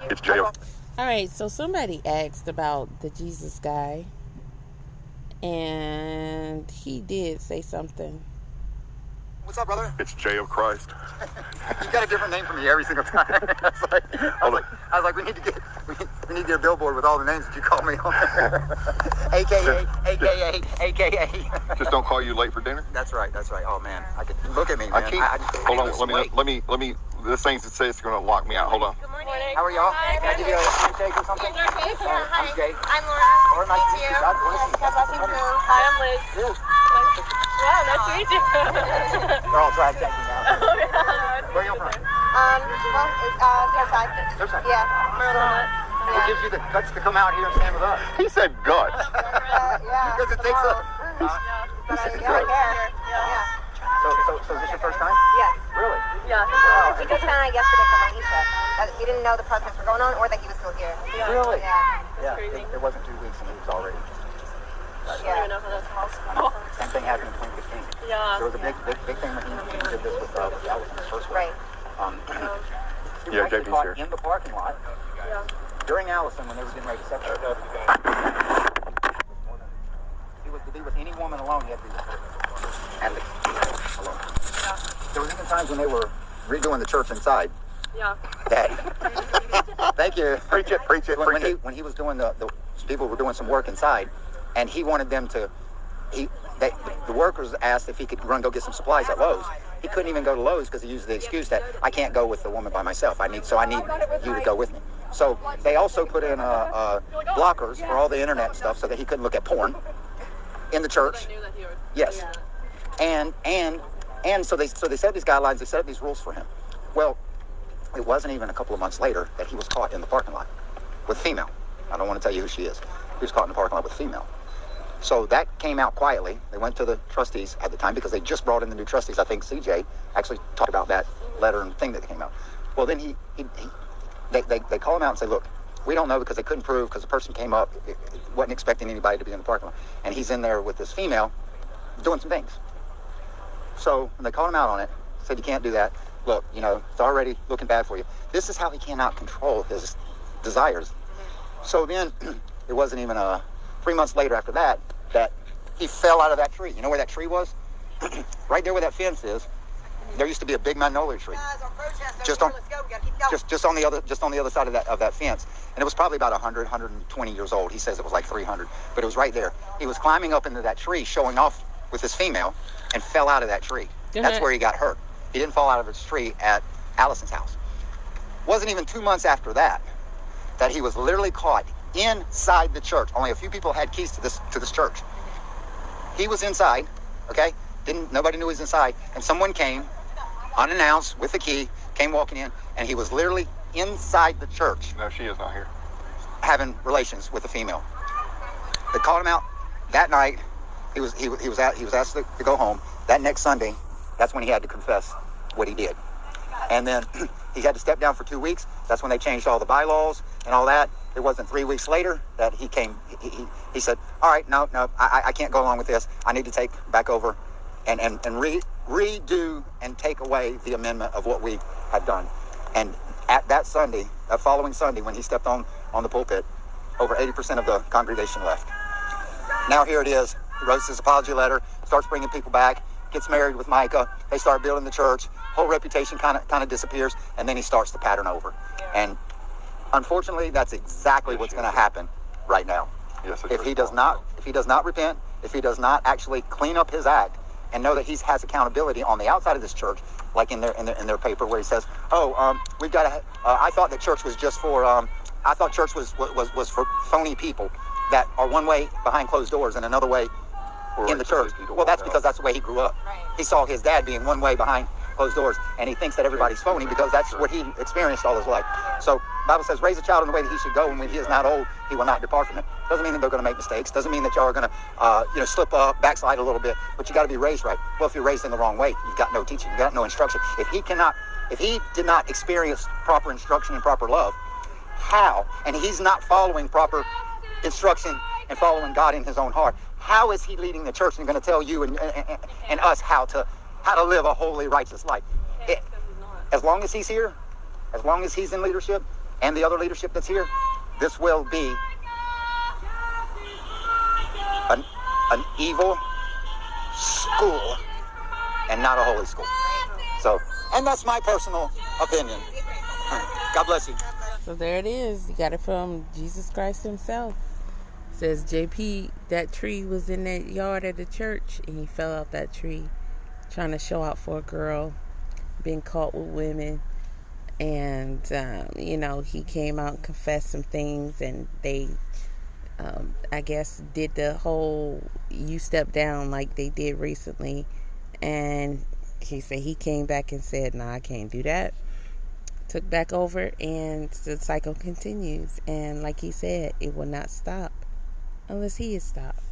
It's jail. All right, so somebody asked about the Jesus guy, and he did say something. What's up, brother? It's J of Christ. You got a different name for me every single time. I was like, we need to get a billboard with all the names that you call me on there. AKA. Just don't call you late for dinner. That's right. Oh man, look at me, man. Hold on. Let me. This thing that says it's going to lock me out. Hold on. Good morning. How are y'all? Hi. Can I give you a handshake or something? Hi. I'm Jay. I'm Laura. Laura, nice to meet you. God bless you. God bless you too. Hi, I'm Liz. Liz. Wow, nice to meet you. They're all trying to check me now. Where are you from? Surfside. Surfside? Yeah. Maryland. What gives you the guts to come out here and stand with us? He said guts. Yeah. Because it takes a... But I don't care. Yeah. So is this your first time? Yes. Really? Yeah. He just found out yesterday from Aisha that he didn't know the protests were going on or that he was still here. Really? Yeah. Yeah. It wasn't 2 weeks and he was already... I don't even know how that's possible. Same thing happened in 2015. Yeah. There was a big thing when he did this with Allison's first Right. He Yeah, was actually JB's caught here. in the parking lot during Allison when they were getting ready to separate. He was to be with any woman alone, he had to be with her. At least. Alone. There was even times when they were redoing the church inside. Yeah. Thank you. Preach it. When he was doing the people were doing some work inside, and he wanted them to. The workers asked if he could go get some supplies at Lowe's. He couldn't even go to Lowe's because he used the excuse that I can't go with the woman by myself. I need you to go with me. So they also put in blockers for all the internet stuff so that he couldn't look at porn in the church. Yes. And so they set up these guidelines. They set up these rules for him. Well, it wasn't even a couple of months later that he was caught in the parking lot with female. I don't want to tell you who she is. He was caught in the parking lot with female. So that came out quietly. They went to the trustees at the time because they just brought in the new trustees. I think CJ actually talked about that letter and thing that came out. Well, then they call him out and say, look, we don't know because they couldn't prove because the person came up, wasn't expecting anybody to be in the parking lot. And he's in there with this female doing some things. So when they called him out on it, said you can't do that. Look, it's already looking bad for you. This is how he cannot control his desires. So then it wasn't even 3 months later after that he fell out of that tree. You know where that tree was? Right there where that fence is. There used to be a big magnolia tree. Just on the other side of that fence. And it was probably about 120 years old. He says it was like 300, but it was right there. He was climbing up into that tree, showing off with his female, and fell out of that tree. That's where he got hurt. He didn't fall out of his tree at Allison's house. Wasn't even 2 months after that he was literally caught inside the church. Only a few people had keys to this church. He was inside, okay? Nobody knew he was inside, and someone came unannounced with the key, came walking in, and he was literally inside the church. No, she is not here. Having relations with a female. They called him out that night. He was asked to go home. That next Sunday, that's when he had to confess what he did. And then he had to step down for 2 weeks. That's when they changed all the bylaws and all that. It wasn't 3 weeks later that he came. He said, all right, no, I can't go along with this. I need to take back over and redo and take away the amendment of what we had done. And at that following Sunday, when he stepped on the pulpit, over 80% of the congregation left. Now here it is. He wrote his apology letter, starts bringing people back, gets married with Micah. They start building the church. Whole reputation kind of disappears, and then he starts the pattern over. And unfortunately, that's exactly what's going to happen right now. Yes, if he does not repent, if he does not actually clean up his act and know that he has accountability on the outside of this church, like in their paper where he says, we've got to. I thought that church was just for. I thought church was for phony people that are one way behind closed doors and another way in the church. Well, that's because that's the way he grew up. He saw his dad being one way behind closed doors, and he thinks that everybody's phony because that's what he experienced all his life. So the Bible says, raise a child in the way that he should go, and when he is not old, he will not depart from it. Doesn't mean that they're going to make mistakes. Doesn't mean that y'all are going to slip up, backslide a little bit, but you got to be raised right. Well, if you're raised in the wrong way, you've got no teaching, you've got no instruction. If he did not experience proper instruction and proper love, how? And he's not following proper instruction and following God in his own heart. How is he leading the church and going to tell you and us how to live a holy, righteous life? As long as he's here, as long as he's in leadership and the other leadership that's here, this will be an evil school and not a holy school. So, and that's my personal opinion. God bless you. So there it is. You got it from Jesus Christ himself. Says JP, that tree was in that yard at the church and he fell out that tree trying to show out for a girl, being caught with women. And, he came out and confessed some things, and they, I guess, did the whole you step down like they did recently. And he said he came back and said, "Nah, I can't do that." Took back over, and the cycle continues. And like he said, it will not stop unless he is stopped.